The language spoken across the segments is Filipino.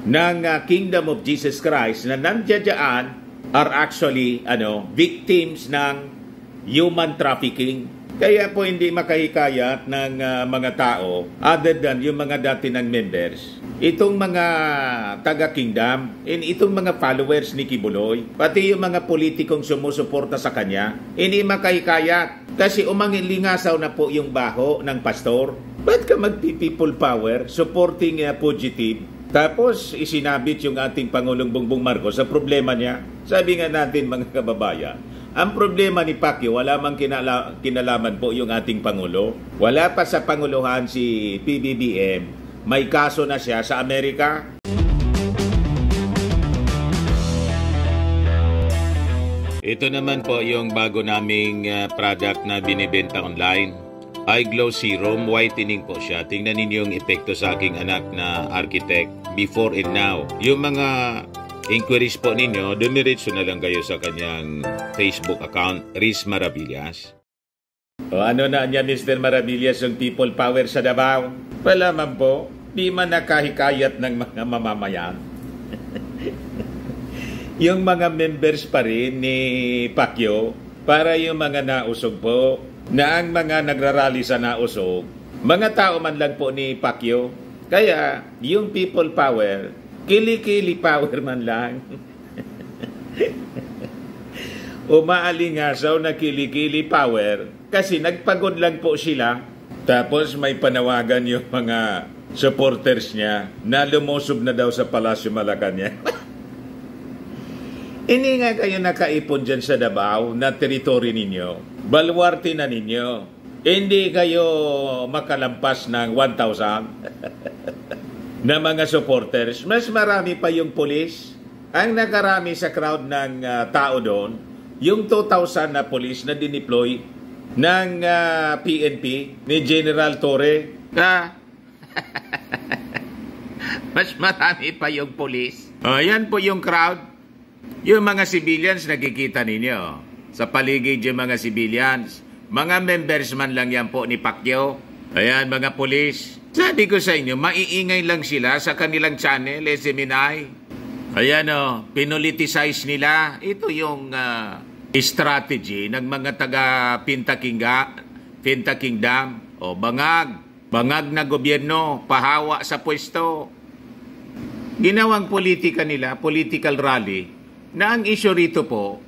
ng Kingdom of Jesus Christ na nandiyan are actually victims ng human trafficking. Kaya po hindi makahikayat ng mga tao other than yung mga dati ng members, itong mga taga-kingdom, itong mga followers ni Kibuloy, pati yung mga politikong sumusuporta sa kanya, hindi makahikayat kasi umangilingasaw na po yung baho ng pastor. Ba't ka magpi-people power supporting fugitive? Tapos isinabit yung ating Pangulong Bongbong Marcos sa problema niya. Sabi nga natin mga kababayan, ang problema ni Pacquiao, wala mang kinalaman po yung ating Pangulo. Wala pa sa Panguluhan si PBBM, may kaso na siya sa Amerika. Ito naman po yung bago naming product na binibenta online. iGlow Serum, whitening po siya. Tingnan ninyo yung epekto sa aking anak na architect before and now. Yung mga inquiries po ninyo, dumiretso na lang kayo sa kanyang Facebook account, Riz Maravillas. O ano na niya, Mr. Maravillas, yung people power sa Davao? Wala man po, di man nakahikayat ng mga mamamayan. Yung mga members pa rin ni Pacquiao, para yung mga nausog po, na ang mga nagrarally sa nausog, mga tao man lang po ni Pacquiao. Kaya, yung people power, kili-kili power man lang. Umaalingasaw na kili-kili power kasi nagpagod lang po sila. Tapos may panawagan yung mga supporters niya na lumusob na daw sa Palasyo Malacanang. Hindi nga kayo nakaipon dyan sa Davao na teritoryo ninyo. Baluarte na ninyo. Hindi kayo makalampas ng 1,000 na mga supporters. Mas marami pa yung pulis. Ang nakarami sa crowd ng tao doon, yung 2,000 na pulis na dineploy ng PNP ni General Torre. Mas marami pa yung pulis. Yan po yung crowd. Yung mga civilians nakikita ninyo. Sa paligid yung mga civilians. Mga members man lang yan po ni Pacquiao. Ayan, mga pulis. Sabi ko sa inyo, maiingay lang sila sa kanilang channel, SMNI. Ayan pinoliticize nila. Ito yung strategy ng mga taga-Pinta Kingdom. O bangag na gobyerno, pahawa sa pwesto. Ginawang politika nila, political rally, na ang issue rito po,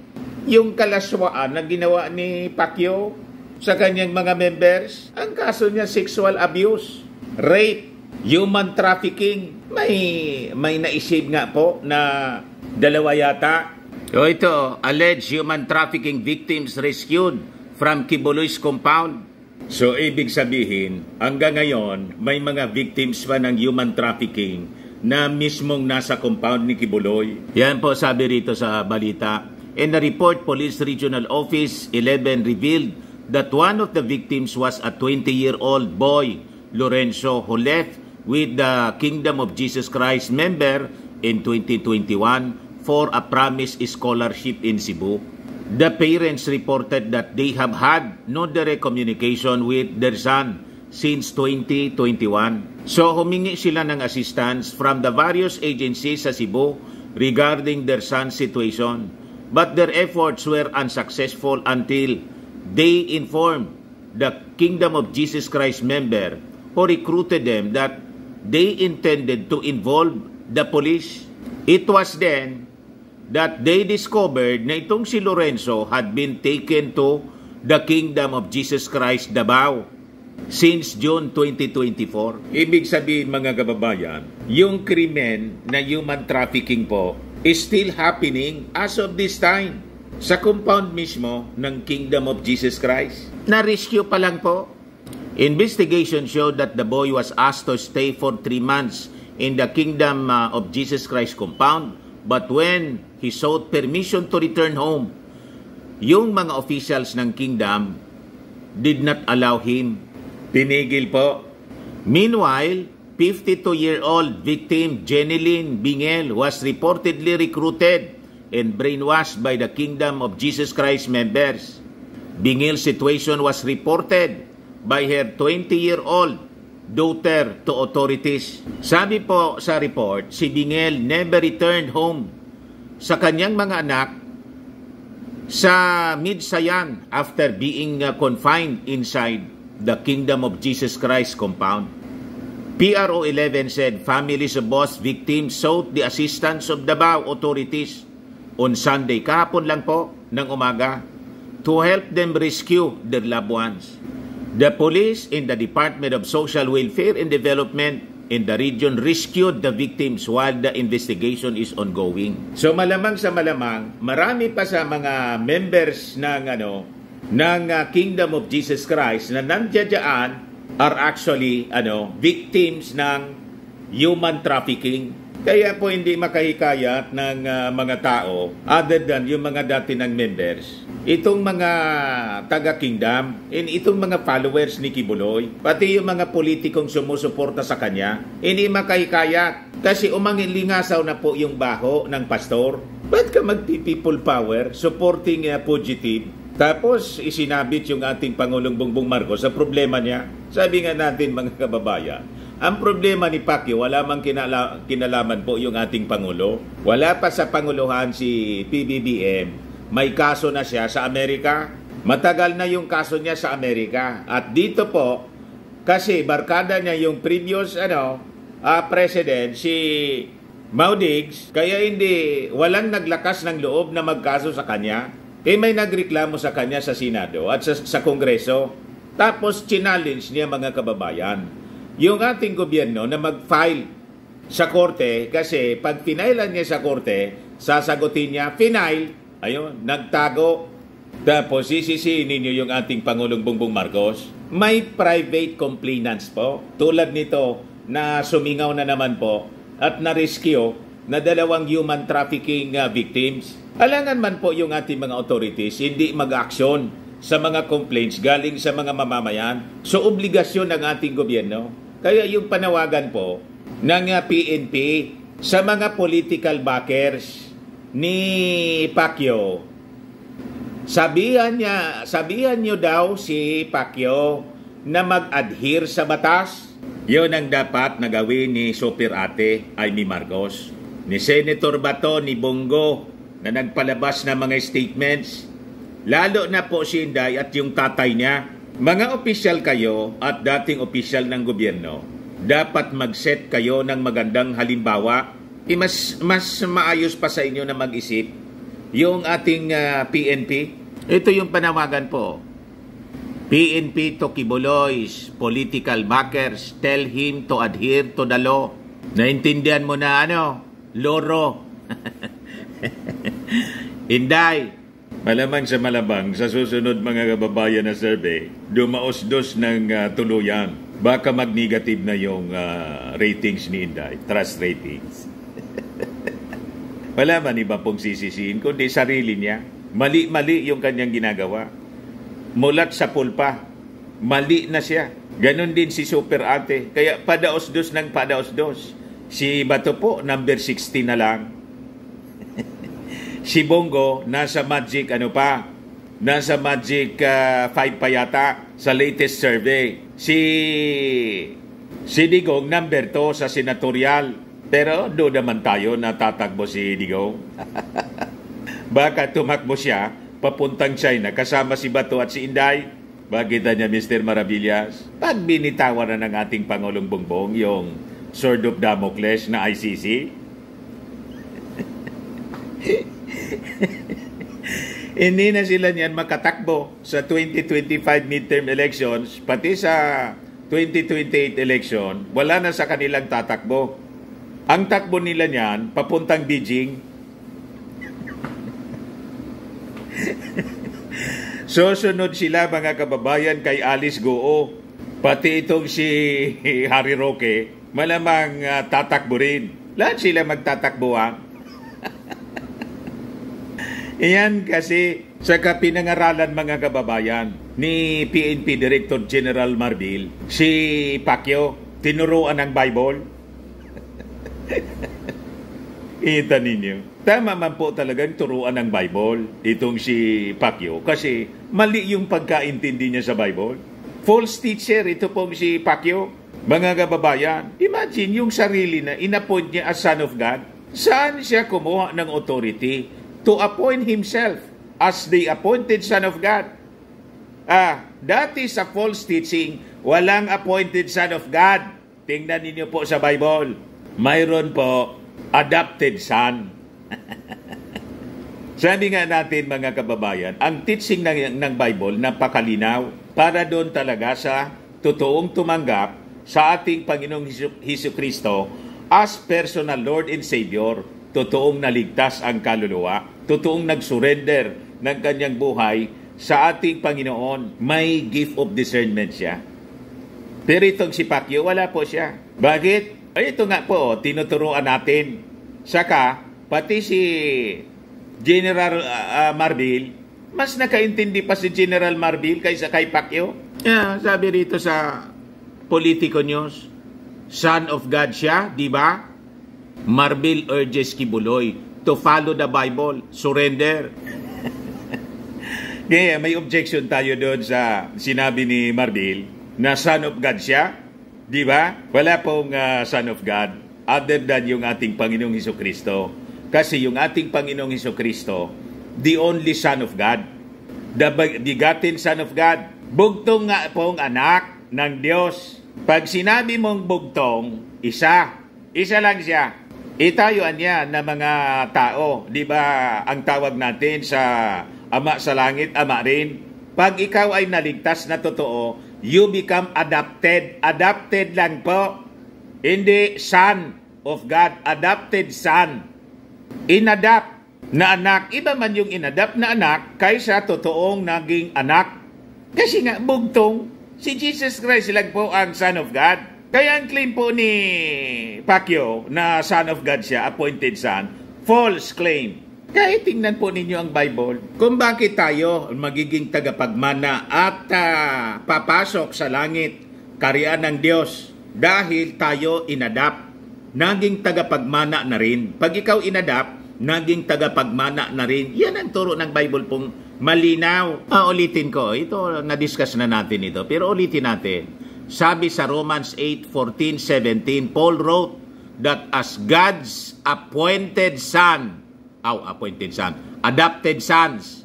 yung kalaswaan na ginawa ni Pacquiao sa kanyang mga members, ang kaso niya sexual abuse, rape, human trafficking. May naisip nga po na dalawa yata. So ito, alleged human trafficking victims rescued from Kibuloy's compound. So ibig sabihin, hanggang ngayon, may mga victims pa ng human trafficking na mismong nasa compound ni Kibuloy. Yan po sabi rito sa balita. In the report, Police Regional Office 11 revealed that one of the victims was a 20-year-old boy, Lorenzo, who left with the Kingdom of Jesus Christ member in 2021 for a promised scholarship in Cebu. The parents reported that they have had no direct communication with their son since 2021. So humingi sila ng assistance from the various agencies sa Cebu regarding their son's situation. But their efforts were unsuccessful until they informed the Kingdom of Jesus Christ member who recruited them that they intended to involve the police. It was then that they discovered na itong si Lorenzo had been taken to the Kingdom of Jesus Christ Davao since June 2024. Ibig sabihin mga kababayan, yung krimen na human trafficking po is still happening as of this time sa compound mismo ng Kingdom of Jesus Christ. Na-rescue pa lang po. Investigation showed that the boy was asked to stay for 3 months in the Kingdom of Jesus Christ compound, but when he sought permission to return home, yung mga officials ng kingdom did not allow him. Pinigil po. Meanwhile, 52-year-old victim Jeneline Bingel was reportedly recruited and brainwashed by the Kingdom of Jesus Christ members. Bingel's situation was reported by her 20-year-old daughter to authorities. Sabi po sa report, si Dingel never returned home sa kanyang mga anak sa Midsayan after being confined inside the Kingdom of Jesus Christ compound. PRO 11 said families of both victims sought the assistance of Davao authorities on Sunday, kahapon lang po ng umaga, to help them rescue their loved ones. The police in the Department of Social Welfare and Development in the region rescued the victims while the investigation is ongoing. So malamang sa malamang, marami pa sa mga members ng Kingdom of Jesus Christ na nandiyan are actually victims ng human trafficking. Kaya po hindi makahikayat ng mga tao other than yung mga dati ng members. Itong mga taga-kingdom, itong mga followers ni Kibuloy, pati yung mga politikong sumusuporta sa kanya, hindi makahikayat. Kasi umangilingasaw na po yung baho ng pastor. Ba't ka magpi-people power supporting fugitive? Tapos isinabit yung ating Pangulong Bongbong Marcos sa problema niya. Sabi nga natin mga kababayan, ang problema ni Pacquiao, wala mang kinalaman po yung ating Pangulo. Wala pa sa Panguluhan si PBBM. May kaso na siya sa Amerika. Matagal na yung kaso niya sa Amerika. At dito po, kasi barkada niya yung previous president, si Mau Diggs, kaya walang naglakas ng loob na magkaso sa kanya. May nagreklamo sa kanya sa Senado at sa Kongreso. Tapos challenge niya mga kababayan yung ating gobyerno na mag-file sa korte, kasi pag pinailan niya sa korte, sasagutin niya, final, nagtago. Tapos sisisihin ninyo yung ating Pangulong Bongbong Marcos. May private complainants po, tulad nito na sumingaw na naman po at na-rescue na 2 human trafficking victims. Alangan man po yung ating mga authorities hindi mag-aksyon sa mga complaints galing sa mga mamamayan. So obligasyon ng ating gobyerno. Kaya yung panawagan po ng PNP sa mga political backers ni Pacquiao, sabihan nyo daw si Pacquiao na mag-adhere sa batas. Yun ang dapat na gawin ni Super Ate Amy Marcos, ni Senator Bato, ni Bongo, na nagpalabas ng mga statements, lalo na po si Inday at yung tatay niya. Mga opisyal kayo at dating opisyal ng gobyerno, dapat mag-set kayo ng magandang halimbawa. Mas maayos pa sa inyo na mag-isip yung ating PNP. Ito yung panawagan po. PNP to Kibuloy's political backers, tell him to adhere to the law. Naintindihan mo na loro. Inday, malamang sa malabang, sa susunod mga kababayan na survey, dumaos-dos ng tuluyan. Baka mag-negative na yung ratings ni Inday, trust ratings. Wala man iba pong sisisihin, kundi sarili niya. Mali-mali yung kanyang ginagawa. Mulat sa pulpa, mali na siya. Ganon din si Super Ate. Kaya padaos-dos ng padaos-dos. Si Bato po, number 60 na lang. Si Bongo, nasa magic nasa magic 5 pa yata sa latest survey. Si Digong, number 2 sa senatorial. Pero doon naman tayo na tatakbo si Digong. Baka tumakbo siya papuntang China kasama si Bato at si Inday. Bakit niya, Mr. Maravillas? Pag binitawan na ng ating Pangulong Bongbong yung Sword of Damocles na ICC, hindi na sila niyan makatakbo sa 2025 midterm elections, pati sa 2028 election, wala na sa kanilang tatakbo. Ang takbo nila niyan, papuntang Beijing. Susunod sila mga kababayan kay Alice Goo. Pati itong si Harry Roque, malamang tatakbo rin. Lahat sila magtatakbo Iyan kasi sa pinangaralan mga kababayan ni PNP Director General Marbil, si Pacquiao, tinuruan ng Bible. Kita ninyo. Tama man po talagang turuan ng Bible itong si Pacquiao kasi mali yung pagkaintindi niya sa Bible. False teacher ito pong si Pacquiao. Mga kababayan, imagine yung sarili na inappoint niya as Son of God. Saan siya kumuha ng authority to appoint himself as the appointed Son of God? That is a false teaching. Walang appointed Son of God. Tingnan ninyo po sa Bible. Mayroon po adopted Son. Sabi nga natin mga kababayan, ang teaching ng Bible napakalinaw para doon talaga sa totoong tumanggap sa ating Panginoong Hesukristo as personal Lord and Savior, totoong naligtas ang kaluluwa, totoong nag-surrender ng kanyang buhay sa ating Panginoon. May gift of discernment siya. Pero itong si Pacquiao, wala po siya. Bakit? Ay, ito nga po, tinuturuan natin. Saka, pati si General Marbil, mas nakaintindi pa si General Marbil kaysa kay Pacquiao. Sabi rito sa Politico News, Son of God siya, di ba? Marbil urges Kibuloy to follow the Bible, surrender. Kaya may objection tayo doon sa sinabi ni Marbil na Son of God siya, di ba? Wala pong Son of God other than yung ating Panginoong Hesukristo. Kasi yung ating Panginoong Hesukristo, the only Son of God, the begotten Son of God, bugtong nga pong anak ng Diyos. Pag sinabi mong bugtong, isa lang siya. Itayuan niya na mga tao, di ba ang tawag natin sa Ama sa langit, Ama rin. Pag ikaw ay naligtas na totoo, you become adopted. Adopted lang po. Hindi Son of God, adopted Son. Inadapt na anak, iba man yung inadapt na anak kaysa totoong naging anak. Kasi nga, bugtong, si Jesus Christ lang po ang Son of God. Kaya ang claim po ni Pacquiao na Son of God siya, appointed Son, false claim. Kahit tingnan po ninyo ang Bible, kung bakit tayo magiging tagapagmana at papasok sa langit, karyaan ng Diyos, dahil tayo inadapt. Naging tagapagmana na rin. Pag ikaw inadapt, naging tagapagmana na rin. Yan ang turo ng Bible pong malinaw. Ulitin ko. Ito, na-discuss na natin ito. Pero ulitin natin. Sabi sa Romans 8:14-17, Paul wrote that as God's appointed Son, adopted sons,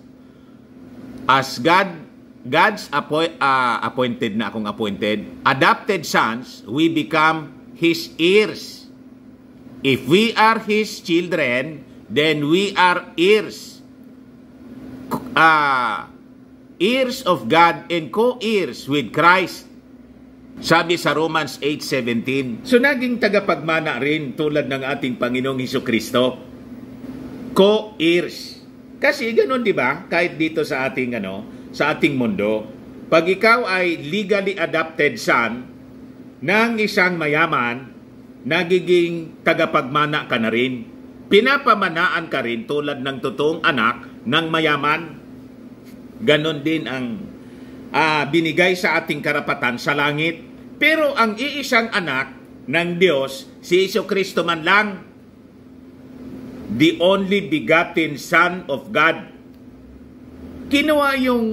as God's appointed na akong appointed, adopted sons, we become His heirs. If we are His children, then we are heirs. Heirs of God and co-heirs with Christ. Sabi sa Romans 8:17. So naging tagapagmana rin tulad ng ating Panginoong Hesukristo. Co-heirs. Kasi ganoon, di ba? Kahit dito sa ating sa ating mundo, pag ikaw ay legally adopted son ng isang mayaman, nagiging tagapagmana ka na rin. Pinapamanaan ka rin tulad ng totoong anak ng mayaman. Ganon din ang binigay sa ating karapatan sa langit. Pero ang iisang anak ng Diyos, si Hesukristo man lang, the only begotten Son of God. Kinuha yung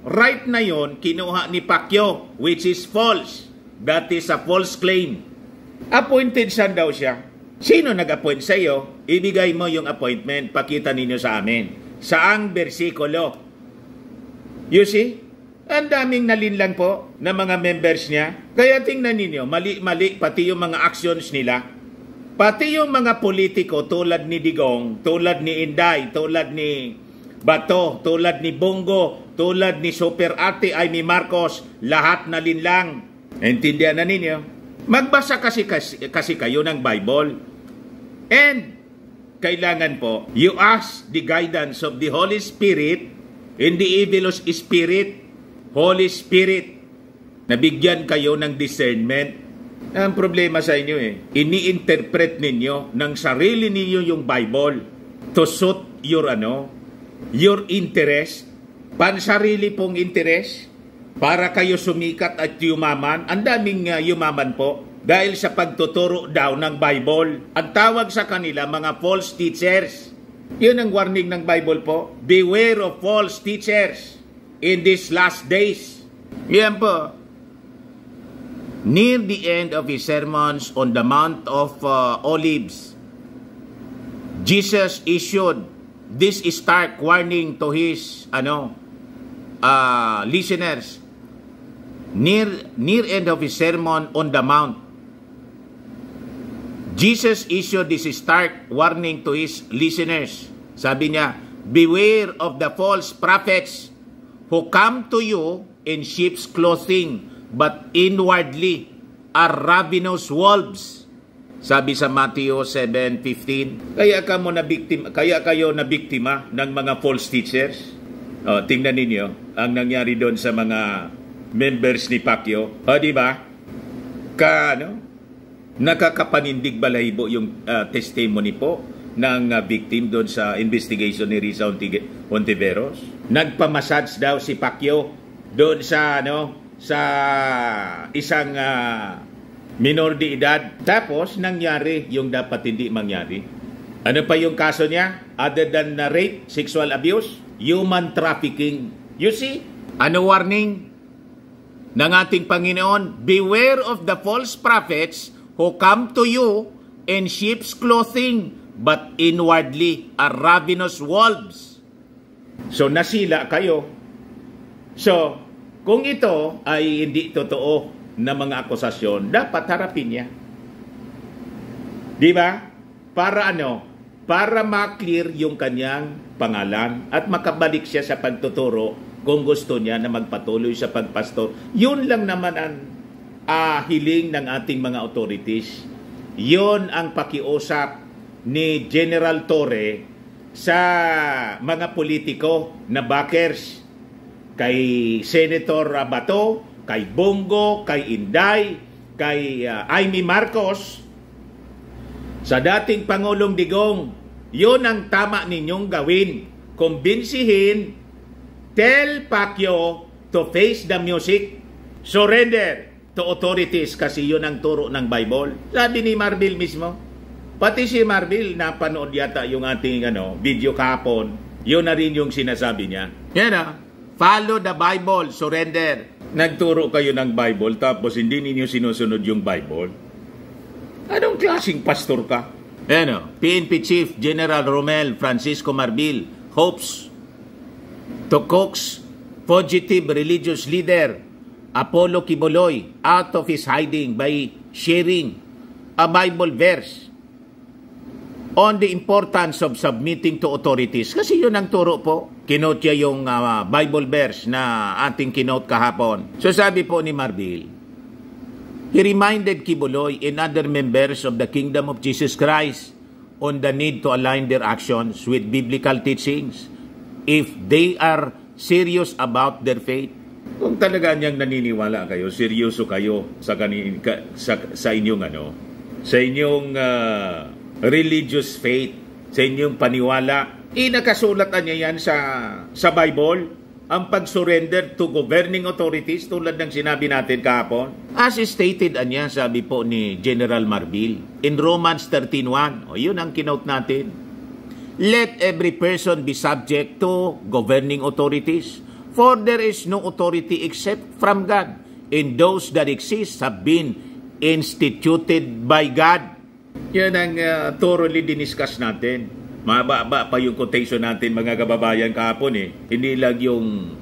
right na yon, kinuha ni Pacquiao, which is false. That is a false claim. Appointed son daw siya. Sino nag-appoint sa iyo? Ibigay mo yung appointment. Pakita ninyo sa amin. Saang bersikulo? You see? Ang daming nalinlang po na mga members niya. Kaya tingnan ninyo, mali-mali pati yung mga actions nila. Pati yung mga politiko tulad ni Digong, tulad ni Inday, tulad ni Bato, tulad ni Bongo, tulad ni Super Ate Amy Marcos, lahat nalinlang. Intindihan na ninyo? Magbasa kasi kayo ng Bible. And kailangan po, you ask the guidance of the Holy Spirit in the evil spirit, Holy Spirit. Nabigyan kayo ng discernment. Ang problema sa inyo ini-interpret ninyo ng sarili ninyo yung Bible to suit your interest, pansarili pong interest, para kayo sumikat at yumaman. Ang daming yumaman po dahil sa pagtuturo daw ng Bible. Ang tawag sa kanila mga false teachers. Yun ang warning ng Bible po. Beware of false teachers in these last days. Yan po. Near the end of his sermons on the Mount of Olives, Jesus issued this stark warning to his listeners. Near end of his sermon on the Mount, Jesus issued this stark warning to his listeners. Sabi niya, beware of the false prophets who come to you in sheep's clothing, but inwardly are ravenous wolves. Sabi sa Matthew 7:15. Kaya kayo na biktima ng mga false teachers. Tingnan ninyo ang nangyari doon sa mga members ni Pacquiao. Di ba? Nakakapanindig balahibo yung testimony po ng victim doon sa investigation ni Risa Hontiveros. Nagpamassage daw si Pacquiao doon sa sa isang minor de edad. Tapos nangyari yung dapat hindi mangyari. Ano pa yung kaso niya? Other than rape, sexual abuse, human trafficking. You see? Ano warning ng ating Panginoon? Beware of the false prophets who come to you in sheep's clothing, but inwardly are ravenous wolves. So nasila kayo. So kung ito ay hindi totoo na mga akusasyon, dapat harapin niya. Di ba? Para Para ma-clear yung kanyang pangalan at makabalik siya sa pagtuturo kung gusto niya na magpatuloy sa pagpastor. Yun lang naman ang hiling ng ating mga authorities. Yun ang pakiusap ni General Torre sa mga politiko na backers, kay Senator Bato, kay Bongo, kay Inday, kay Amy Marcos, sa dating Pangulong Digong. Yun ang tama ninyong gawin. Kumbinsihin, tell Pacquiao to face the music, surrender to authorities, kasi yun ang turo ng Bible. Sabi ni Marbil mismo. Pati si Marbil, napanood yata yung ating video kahapon. Yun na rin yung sinasabi niya. Yan follow the Bible, surrender. Nagturo kayo ng Bible tapos hindi ninyo sinusunod yung Bible. Anong klaseng pastor ka? PNP Chief General Romel Francisco Marbil hopes to coax fugitive religious leader Apollo Quiboloy out of his hiding by sharing a Bible verse on the importance of submitting to authorities. Kasi yun ang turo po. Kinote niya yung Bible verse na ating kinote kahapon. So sabi po ni Marbil, he reminded Quiboloy and other members of the Kingdom of Jesus Christ on the need to align their actions with biblical teachings if they are serious about their faith. Kung talaga niyang naniniwala kayo, seryoso kayo sa inyong sa inyong religious faith, sa inyong paniwala, nakasulat niya yan sa Bible, ang pag-surrender to governing authorities tulad ng sinabi natin kahapon. As stated niya, sabi po ni General Marbil, in Romans 13:1, yun ang kinote natin. Let every person be subject to governing authorities, for there is no authority except from God, and those that exist have been instituted by God. Yan ang thoroughly diniscuss natin. Mababa pa yung quotation natin, mga kababayan, kahapon Hindi lang yung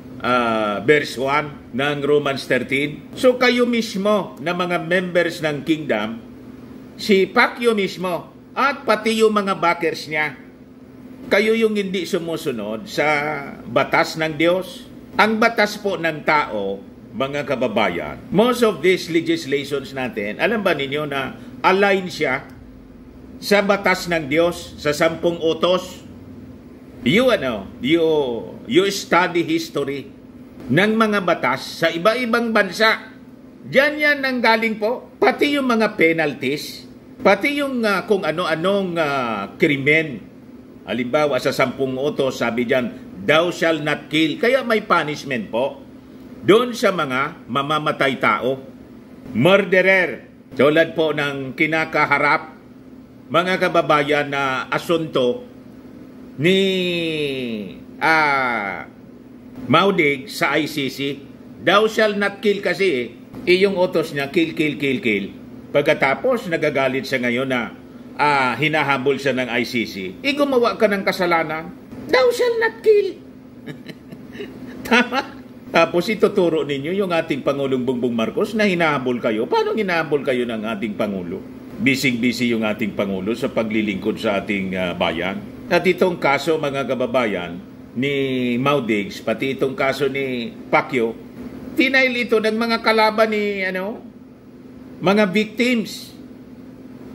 verse 1 ng Romans 13. So kayo mismo na mga members ng kingdom, si Pacquiao mismo, at pati yung mga backers niya, kayo yung hindi sumusunod sa batas ng Diyos. Ang batas po ng tao, mga kababayan, most of these legislations natin, alam ba ninyo na align siya sa batas ng Diyos, sa 10 utos? You study history ng mga batas sa iba-ibang bansa. Diyan yan nanggaling po. Pati yung mga penalties, pati yung kung ano-anong krimen. Halimbawa sa 10 utos, sabi diyan, thou shall not kill. Kaya may punishment po doon sa mga mamamatay tao. Murderer, tulad po ng kinakaharap, mga kababayan, na asunto ni Maudig sa ICC. Thou shall not kill kasi Yung utos niya, kill, kill, kill, kill. Pagkatapos, nagagalit siya ngayon na hinahabol siya ng ICC. Gumawa ka ng kasalanan. Thou shall not kill. Tama? Tapos ituturo ninyo yung ating Pangulong Bongbong Marcos na hinahabol kayo. Paano hinahabol kayo ng ating Pangulo? Bising-busy yung ating Pangulo sa paglilingkod sa ating bayan. At itong kaso, mga kababayan, ni Maudigs, pati itong kaso ni Pacquiao, final ito ng mga kalaban ni, mga victims.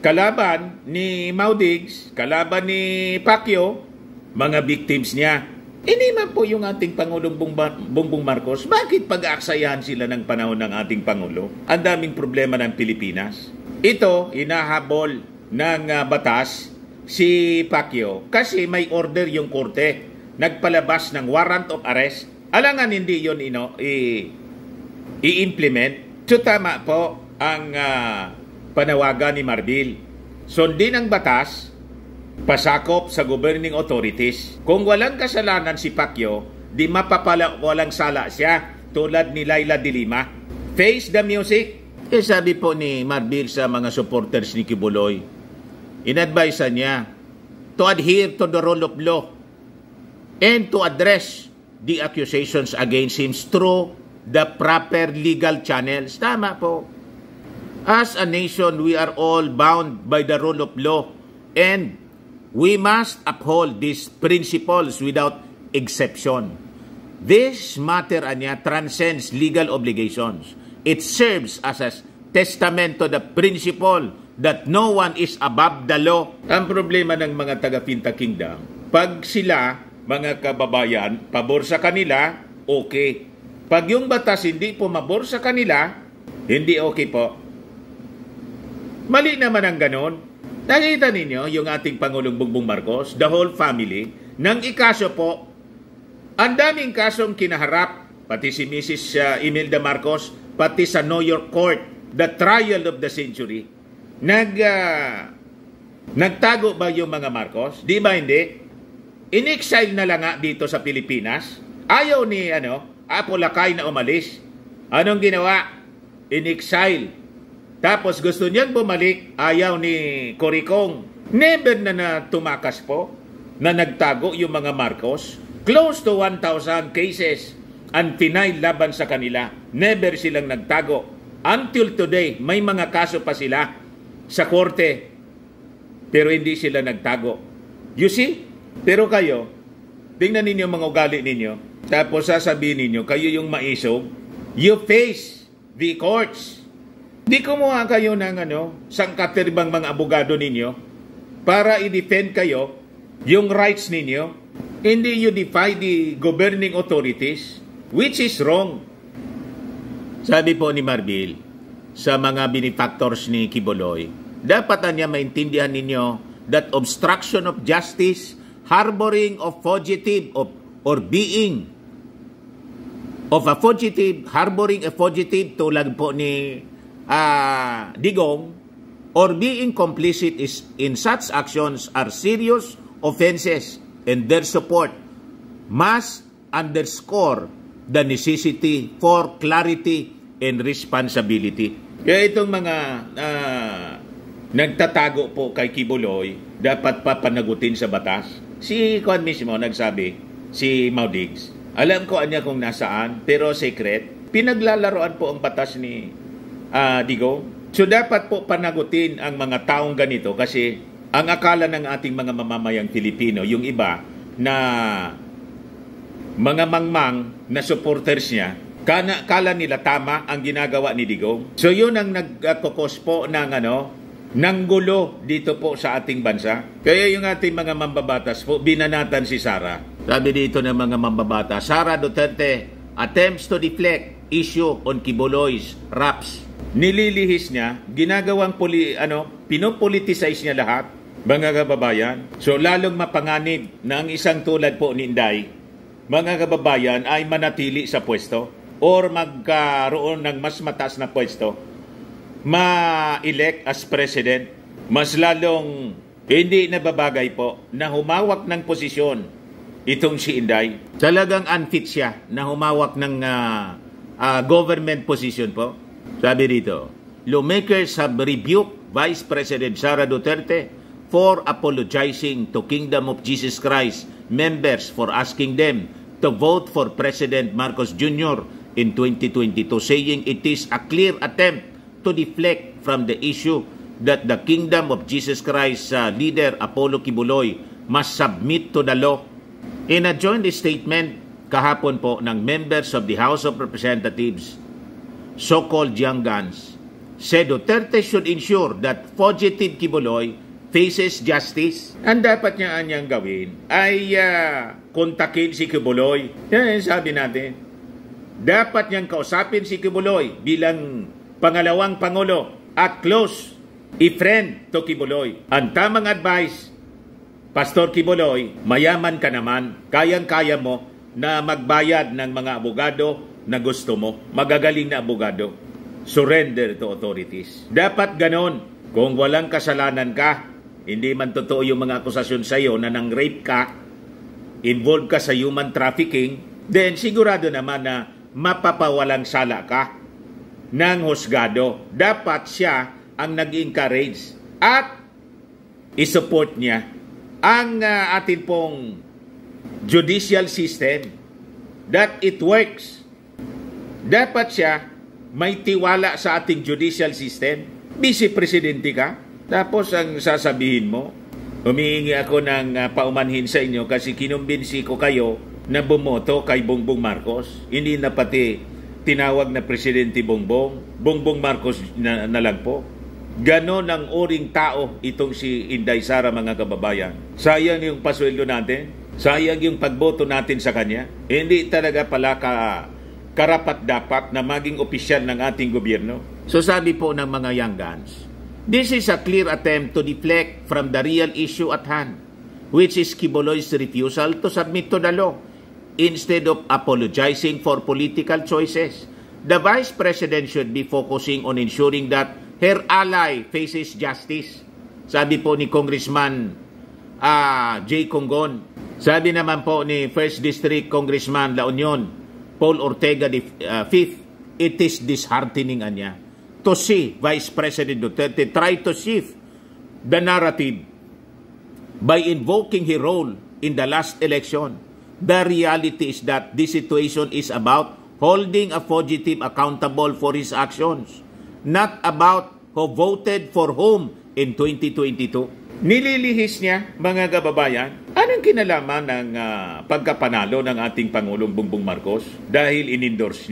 Kalaban ni Maudigs, kalaban ni Pacquiao, mga victims niya. Iniman po yung ating Pangulong Bongbong Marcos. Bakit pag-aaksayahan sila ng panahon ng ating Pangulo? Ang daming problema ng Pilipinas. Ito, inahabol ng batas si Pacquiao kasi may order yung korte. Nagpalabas ng warrant of arrest. Alangan hindi yun i-implement. So tama po ang panawagan ni Marbil. Sundin ang batas, pasakop sa governing authorities. Kung walang kasalanan si Pacquiao, di walang sala siya tulad ni Laila de Lima. Face the music. Sabi po ni Marbil sa mga supporters ni Kibuloy, in-advise niya to adhere to the rule of law and to address the accusations against him through the proper legal channels. Tama po. As a nation, we are all bound by the rule of law and we must uphold these principles without exception. This matter, transcends legal obligations. It serves as a testament to the principle that no one is above the law. Ang problema ng mga taga-Pinta Kingdom, pag sila, mga kababayan, pabor sa kanila, okay. Pag yung batas hindi po mabor sa kanila, hindi okay po. Mali naman ang ganon. Nakita ninyo yung ating Pangulong Bongbong Marcos, the whole family, nang ikaso po, ang daming kasong kinaharap, pati si Mrs. Imelda Marcos, pati sa New York Court, the trial of the century. Nagtago ba yung mga Marcos? Di ba hindi? In-exile na lang nga dito sa Pilipinas. Ayaw ni Apo Lakay na umalis. Anong ginawa? In-exile. Tapos gusto niyang bumalik, ayaw ni Coricong. Never na tumakas po na nagtago yung mga Marcos. Close to 1,000 cases ang final laban sa kanila. Never silang nagtago. Until today, may mga kaso pa sila sa korte. Pero hindi sila nagtago. You see? Pero kayo, tingnan ninyo mga ugali ninyo. Tapos sasabihin ninyo, kayo yung maisog. You face the courts. Di kumuha kayo ng sangkaterbang mga abogado ninyo para i-defend kayo yung rights ninyo. Hindi you defy the governing authorities, which is wrong. Sabi po ni Marbil sa mga benefactors ni Kibuloy, dapat niya maintindihan ninyo that obstruction of justice, harboring of fugitive or being of a fugitive, harboring a fugitive tulad po ni Digong, or being complicit in such actions are serious offenses, and their support must underscore the necessity for clarity and responsibility. Kaya itong mga nagtatago po kay Kibuloy, dapat papanagutin sa batas. Si Juan mismo nagsabi, si Maudigs, alam ko anya kung nasaan, pero secret. Pinaglalaroan po ang batas ni Digong. So dapat po panagutin ang mga taong ganito kasi ang akala ng ating mga mamamayang Pilipino, yung iba na mga mangmang na supporters niya, kala nila tama ang ginagawa ni Digong. So yun ang nagkukos po ng gulo dito po sa ating bansa. Kaya yung ating mga mambabatas po, binanatan si Sara. Sabi dito ng mga mambabatas, Sara Duterte attempts to deflect issue on Kibuloy's raps. Nililihis niya, ginagawang pinopoliticize niya lahat, mga kababayan. So lalong mapanganib na ang isang tulad po ni Inday, mga kababayan, ay manatili sa pwesto or magkaroon ng mas mataas na pwesto, ma-elect as president. Mas lalong hindi nababagay po na humawak ng posisyon itong si Inday. Talagang unfit siya na humawak ng government position po. Sabi rito, lawmakers have rebuked Vice President Sara Duterte for apologizing to Kingdom of Jesus Christ members for asking them to vote for President Marcos Jr. in 2022, saying it is a clear attempt to deflect from the issue that the Kingdom of Jesus Christ leader Apollo Kibuloy must submit to the law. In a joint statement kahapon po ng members of the House of Representatives, so-called young guns, said Duterte should ensure that fugitive Kibuloy faces justice. Ang dapat niya anyang gawin ay kontakin si Kibuloy. Yan sabi natin. Dapat niyang kausapin si Kibuloy bilang pangalawang Pangulo at close i-friend to Kibuloy. Ang tamang advice, Pastor Kibuloy, mayaman ka naman, kayang-kaya mo na magbayad ng mga abogado na gusto mo. Magagaling na abogado. Surrender to authorities. Dapat ganon. Kung walang kasalanan ka, hindi man totoo yung mga akusasyon sa iyo na nang-rape ka, involved ka sa human trafficking, then sigurado naman na mapapawalang sala ka ng husgado. Dapat siya ang nag-encourage at isupport niya ang atin pong judicial system that it works. Dapat siya may tiwala sa ating judicial system. Vice Presidente ka, tapos ang sasabihin mo, humihingi ako ng paumanhin sa inyo kasi kinumbinsi ko kayo na bumoto kay Bongbong Marcos. Hindi na pati tinawag na Presidente Bongbong Marcos na lang po. Ganon ang uring tao itong si Inday Sara, mga kababayan. Sayang yung pasweldo natin. Sayang yung pagboto natin sa kanya. Hindi talaga pala karapat-dapat na maging opisyal ng ating gobyerno. So sabi po ng mga young guns, this is a clear attempt to deflect from the real issue at hand, which is Kibuloy's refusal to submit to the law. Instead of apologizing for political choices, the Vice President should be focusing on ensuring that her ally faces justice. Sabi po ni Congressman J. Congon. Sabi naman po ni 1st District Congressman La Union, Paul Ortega V, it is disheartening anya to see Vice President Duterte try to shift the narrative by invoking his role in the last election. The reality is that this situation is about holding a fugitive accountable for his actions, not about who voted for whom in 2022. Nililihis niya, mga kababayan, anong kinalaman ng pagkapanalo ng ating Pangulong Bongbong Marcos? Dahil in-endorse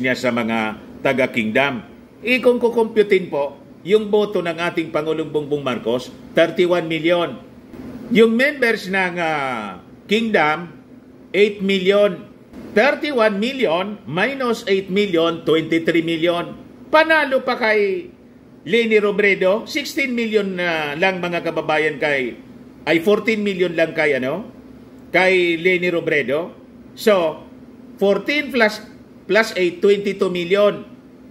niya sa mga taga-kingdom. Kung kukumputin po, yung boto ng ating Pangulong Bongbong Marcos, 31 million. Yung members ng kingdom, 8 million. 31 million minus 8 million, 23 million. Panalo pa kay Leni Robredo, 16 million lang, mga kababayan, ay 14 million lang kay Leni Robredo. So, 14 plus 8, 22 million.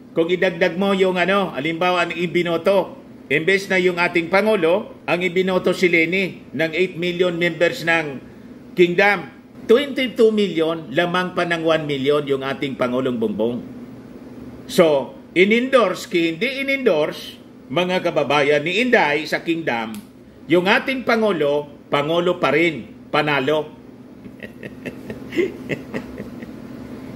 Kung idagdag mo yung halimbawa ang ibinoto, imbes na yung ating Pangulo, ang ibinoto si Leni ng 8 million members ng Kingdom, 22 million, lamang pa ng 1 million yung ating Pangulong Bongbong. So, in-endorse, hindi in-endorse, mga kababayan, ni Inday sa Kingdom, yung ating Pangulo pa rin, panalo.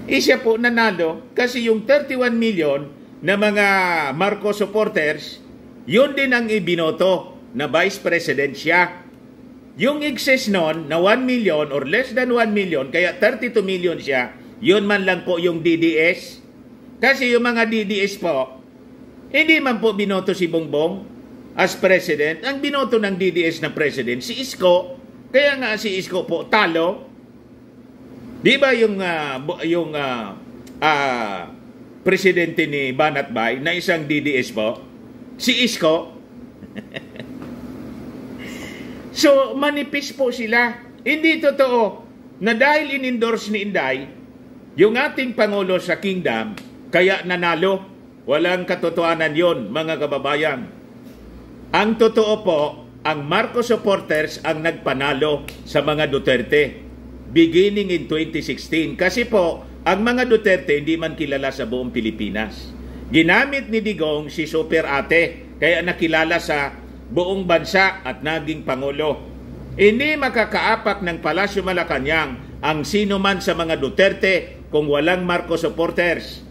Siya po nanalo kasi yung 31 million na mga Marcos supporters, yun din ang ibinoto na Vice President siya. Yung excess nun na 1 million or less than 1 million, kaya 32 million siya, yun man lang po yung DDS. Kasi yung mga DDS po, hindi man po binoto si Bongbong as President. Ang binoto ng DDS na President, si Isko. Kaya nga si Isko po talo. Di ba yung presidente ni Banat Bay na isang DDS po? Si Isko. So, manipis po sila. Hindi totoo na dahil in-endorse ni Inday, yung ating Pangulo sa Kingdom, kaya nanalo. Walang katotohanan yon, mga kababayan. Ang totoo po, ang Marcos supporters ang nagpanalo sa mga Duterte beginning in 2016. Kasi po, ang mga Duterte hindi man kilala sa buong Pilipinas. Ginamit ni Digong si Super Ate, kaya nakilala sa buong bansa at naging Pangulo. Hindi makakaapak ng Palasyo Malacanang ang sino man sa mga Duterte kung walang Marcos supporters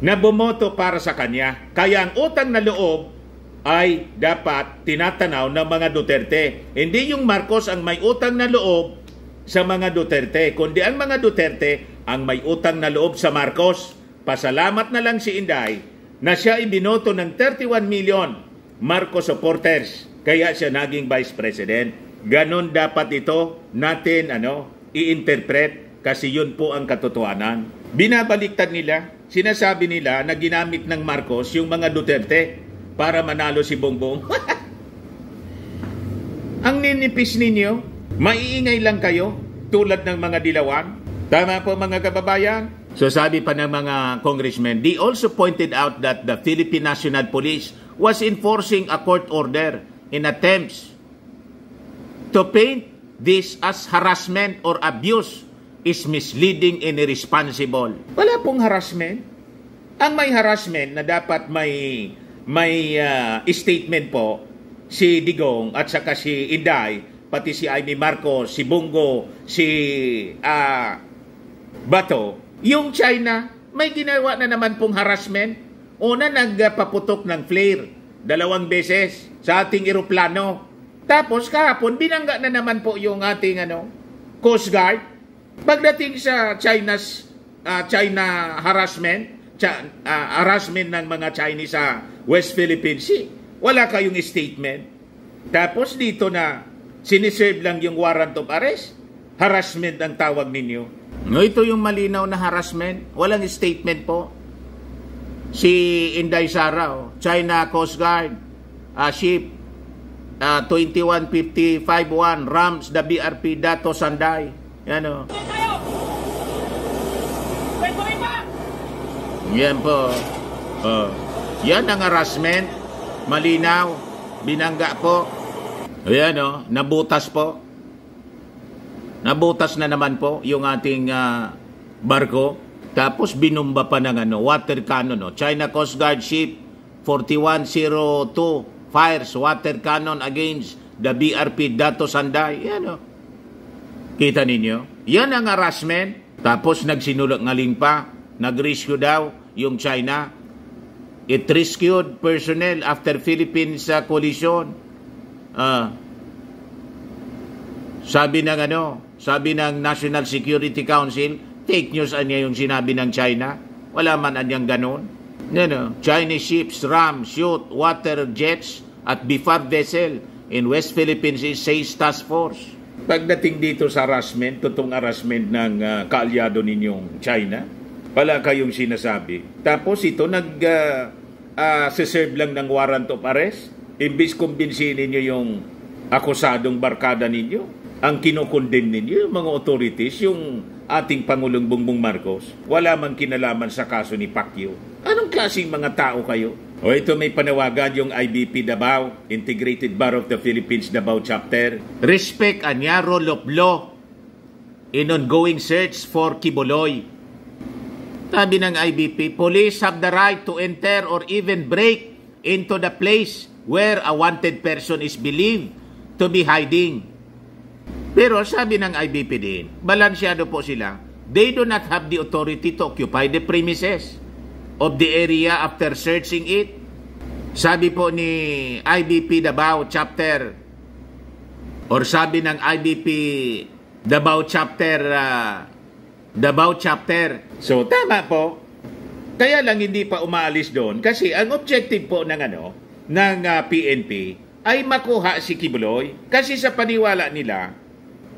na bumoto para sa kanya. Kaya ang utang na loob ay dapat tinatanaw ng mga Duterte. Hindi yung Marcos ang may utang na loob sa mga Duterte, kundi ang mga Duterte ang may utang na loob sa Marcos. Pasalamat na lang si Inday na siya ibinoto ng 31 million Marcos supporters, kaya siya naging Vice President. Ganon dapat ito natin i-interpret, kasi yun po ang katotohanan. Binabaliktad nila, sinasabi nila na ginamit ng Marcos yung mga Duterte para manalo si Bongbong. Ang ninipis ninyo, maiingay lang kayo tulad ng mga dilawan. Tama po mga kababayan? So sabi pa ng mga congressmen, they also pointed out that the Philippine National Police was enforcing a court order in attempts to paint this as harassment or abuse is misleading and irresponsible. Wala pong harassment. Ang may harassment na dapat may statement po si Digong at saka si Inday, pati si Amy Marcos, si Bongo, si Bato. Yung China, may ginawa na naman pong harassment. Una, nagpaputok ng flare 2 beses sa ating eroplano. Tapos kahapon, binangga na naman po yung ating Coast Guard. Pagdating sa China harassment, harassment ng mga Chinese sa West Philippine Sea, wala kayong statement. Tapos dito na siniserve lang yung warrant of arrest, harassment ang tawag ninyo. No, ito yung malinaw na harassment. Walang statement po. Si Inday Sara, China Coast Guard, ship 21551 Rams the BRP Dato Sanday. Yan o. Yan po. Yan ang harassment. Malinaw. Binangga po. Ayan o. Nabutas po. Nabutas na naman po yung ating barko. Tapos binumba pa ng water cannon. China Coast Guard Ship 4102 fires water cannon against the BRP Dato Sanday. Yan o. Kita ninyo? Yan ang harassment. Tapos nagsinungaling pa. Nag-rescue daw yung China. It rescued personnel after Philippines collision. Sabi ng National Security Council, fake news anya yung sinabi ng China. Wala man anyang ganon. Chinese ships ram, shoot, water jets at BFAR vessel in West Philippines says task force. Pagdating dito sa harassment, totoong harassment ng kaalyado ninyong China, wala kayong sinasabi. Tapos ito, serve lang ng warrant of arrest. Imbis kumbinsin ninyo yung akusadong barkada ninyo. Ang kinukondem ninyo, yung mga authorities, yung ating Pangulong Bongbong Marcos, wala man kinalaman sa kaso ni Pacquiao. Anong klaseng mga tao kayo? O ito may panawagan yung IBP Davao, Integrated Bar of the Philippines Davao Chapter. Respect anya rule of law in ongoing search for Kibuloy. Sabi ng IBP, police have the right to enter or even break into the place where a wanted person is believed to be hiding. Pero sabi ng IBP din, balansyado po sila. They do not have the authority to occupy the premises of the area after searching it. Sabi po ni IBP Davao Chapter, or sabi ng IBP Davao Chapter, so tama po. Kaya lang hindi pa umaalis doon kasi ang objective po ng PNP ay makuha si Kibuloy. Kasi sa paniwala nila,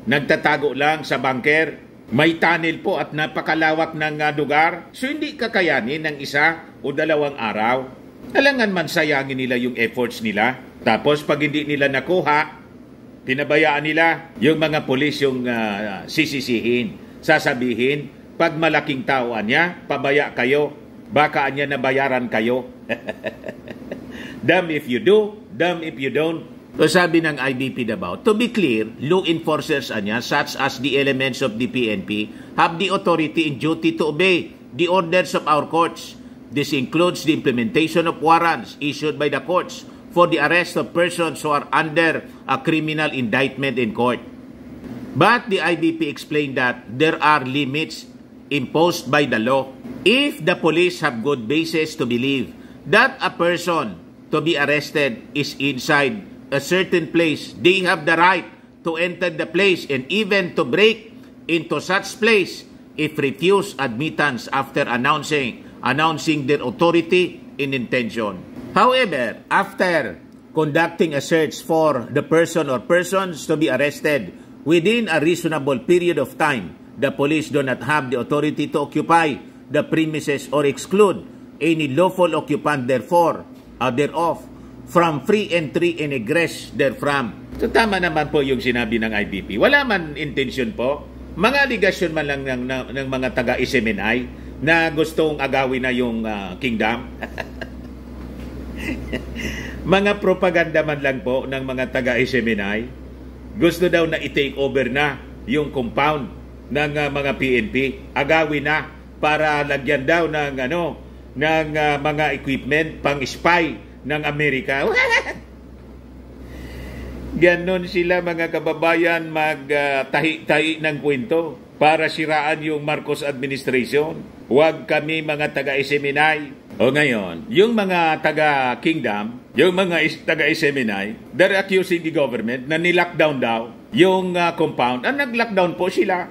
nagtatago lang sa bunker. May tunnel po at napakalawak ng lugar. So hindi kakayanin ng 1 o 2 araw. Alangan man sayangin nila yung efforts nila. Tapos pag hindi nila nakuha, pinabayaan nila yung mga pulis yung sisisihin. Sasabihin, pag malaking tauan niya, pabaya kayo. Baka anya nabayaran kayo. Damn if you do, damn if you don't. So sabi ng IBP Davao, to be clear, law enforcers such as the elements of the PNP have the authority and duty to obey the orders of our courts. This includes the implementation of warrants issued by the courts for the arrest of persons who are under a criminal indictment in court. But the IBP explained that there are limits imposed by the law. If the police have good basis to believe that a person to be arrested is inside a certain place, they have the right to enter the place and even to break into such place if refused admittance after announcing their authority and intention. However, after conducting a search for the person or persons to be arrested within a reasonable period of time, the police do not have the authority to occupy the premises or exclude any lawful occupant thereof from free entry and egress therefrom. So tama naman po yung sinabi ng IBP. Wala man intensyon po. Mga aligasyon man lang ng mga taga-SMNI na gustong agawin na yung kingdom. Mga propaganda man lang po ng mga taga-SMNI. Gusto daw na i-take over na yung compound ng mga PNP. Agawin na para lagyan daw ng mga equipment pang-spy ng Amerika. Ganon sila mga kababayan magtahi-tahi ng kwento para siraan yung Marcos administration. Huwag kami mga taga-SMNI. O ngayon, yung mga taga-Kingdom, yung mga taga-SMNI, they're accusing the government na nilockdown daw yung compound. Nag-lockdown po sila.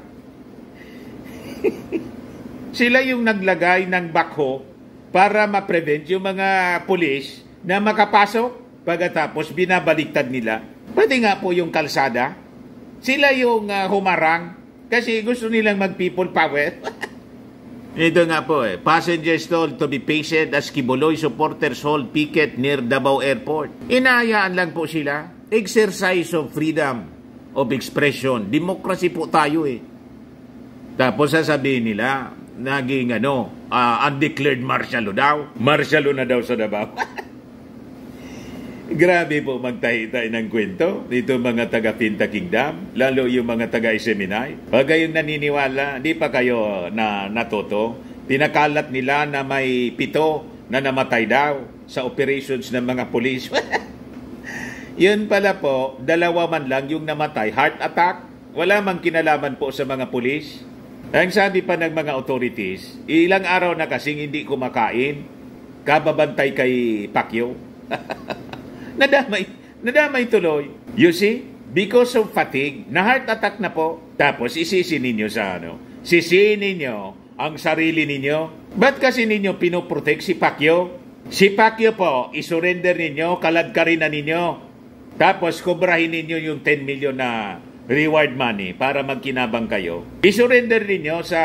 Sila yung naglagay ng backhoe para ma-prevent yung mga police na makapasok. Pagkatapos binabaliktad nila. Pati nga po yung kalsada. Sila yung humarang kasi gusto nilang mag-people power. Ito nga po Passengers told to be patient as Kibuloy supporters hold picket near Davao Airport. Inahayaan lang po sila. Exercise of freedom of expression. Democracy po tayo Tapos sasabihin nila, naging undeclared martial law daw. Martial law na daw sa Davao. Grabe po magtahi-tahi ng kwento dito mga taga-Pinta Kingdom, lalo yung mga taga-SMNI. Huwag kayong naniniwala, hindi pa kayo natuto. Pinakalat nila na may 7 na namatay daw sa operations ng mga police. Yun pala po, 2 man lang yung namatay. Heart attack, wala mang kinalaman po sa mga police. Ang sabi pa ng mga authorities, ilang araw na kasing hindi kumakain, kababantay kay Pacquiao. Nadamay tuloy. You see, because of fatigue, na heart attack na po. Tapos isisi ninyo sa sisihin ninyo ang sarili ninyo. Ba't kasi ninyo pinoprotect si Pacquiao? Si Pacquiao po, isurrender ninyo, kaladkarin na ninyo. Tapos kubrahin ninyo yung 10 million na reward money para magkinabang kayo. Isurrender ninyo sa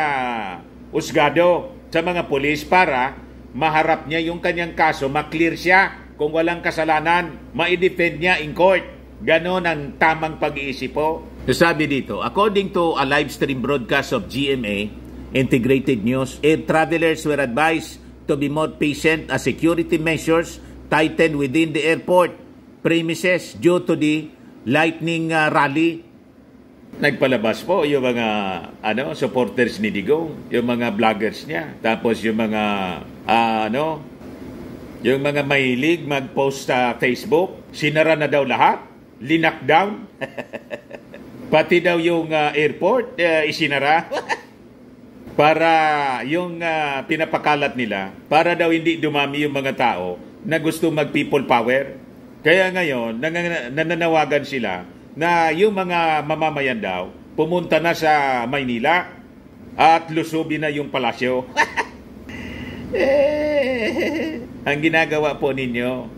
usgado, sa mga pulis para maharap niya yung kanyang kaso, maklear siya. Kung walang kasalanan, ma-defend niya in court. Ganon ang tamang pag-iisip po. Sabi dito, according to a live stream broadcast of GMA, Integrated News, air travelers were advised to be more patient as security measures tightened within the airport premises due to the lightning rally. Nagpalabas po yung mga supporters ni Digong, yung mga vloggers niya, tapos yung mga yung mga mahilig mag-post sa Facebook, sinara na daw lahat, linakdown. Pati daw yung airport, isinara. Para yung pinapakalat nila, para daw hindi dumami yung mga tao na gusto mag-people power. Kaya ngayon, nananawagan sila na yung mga mamamayan daw, pumunta na sa Maynila at lusubin na yung palasyo. Ang ginagawa po ninyo,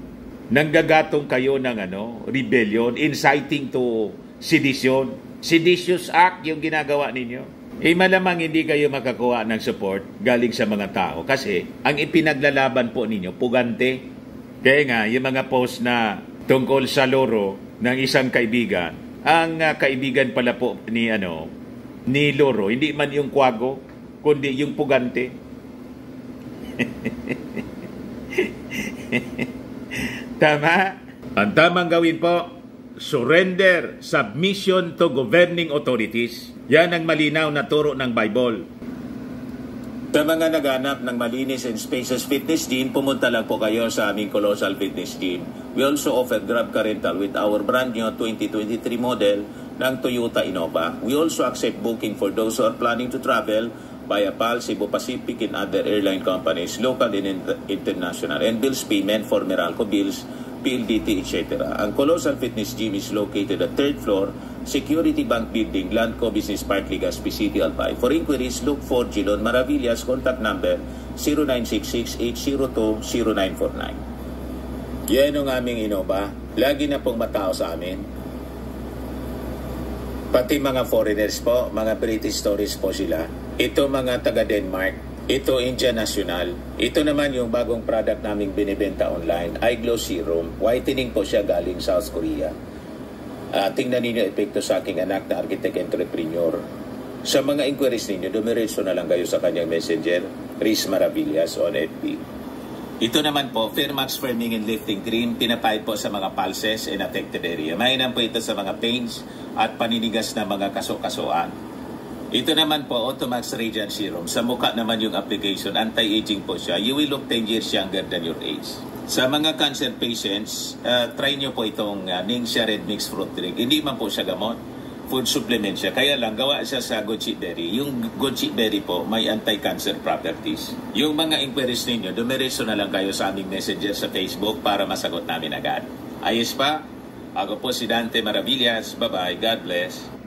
nanggagatong kayo ng rebellion, inciting to sedition. Seditious act yung ginagawa ninyo. Malamang hindi kayo makakuha ng support galing sa mga tao kasi ang ipinaglalaban po ninyo, pugante. Kaya nga, yung mga post na tungkol sa loro ng isang kaibigan, ang kaibigan pala po ni Loro, hindi man yung kwago, kundi yung pugante. Tama? Ang tamang gawin po, surrender, submission to governing authorities. Yan ang malinaw na turo ng Bible. Sa mga naghanap ng malinis and spacious fitness gym, pumunta lang po kayo sa aming Colossal Fitness Gym. We also offer Grab Car Rental with our brand new 2023 model ng Toyota Innova. We also accept booking for those who are planning to travel via PAL, Cebu Pacific, and other airline companies, local and international, and bills payment for Meralco Bills, PLDT, etc. Ang Colossal Fitness Gym is located at 3rd floor, Security Bank Building, Landco Business Park, Legazpi City, Albay. For inquiries, look for Gilon Maravillas, contact number 0966-802-0949. Yan ang aming Innova. Lagi na pong matao sa amin. Pati mga foreigners po, mga British tourists po sila. Ito mga taga Denmark. Ito India National. Ito naman yung bagong product naming binibenta online, iGlow Serum. Whitening po siya galing South Korea. Tingnan ninyo epekto sa aking anak na architect entrepreneur. Sa mga inquiries ninyo, dumiretso na lang kayo sa kanyang messenger, Riz Maravillas on FB. Ito naman po, Fairmax Firming and Lifting Cream, pinapahid po sa mga pulses and affected area. Mainam po ito sa mga pains at paninigas na mga kaso-kasuan. Ito naman po, Automax Radiant Serum. Sa mukha naman yung application, anti-aging po siya. You will look 10 years younger than your age. Sa mga cancer patients, try nyo po itong Ningxia Red Mix Fruit Drink. Hindi man po siya gamot. Food supplement siya. Kaya lang, gawa siya sa goji berry. Yung goji berry po, may anti-cancer properties. Yung mga inquiries ninyo, dumiretso na lang kayo sa aming messenger sa Facebook para masagot namin agad. Ayos pa? Ako po si Dante Maravillas. Bye-bye. God bless.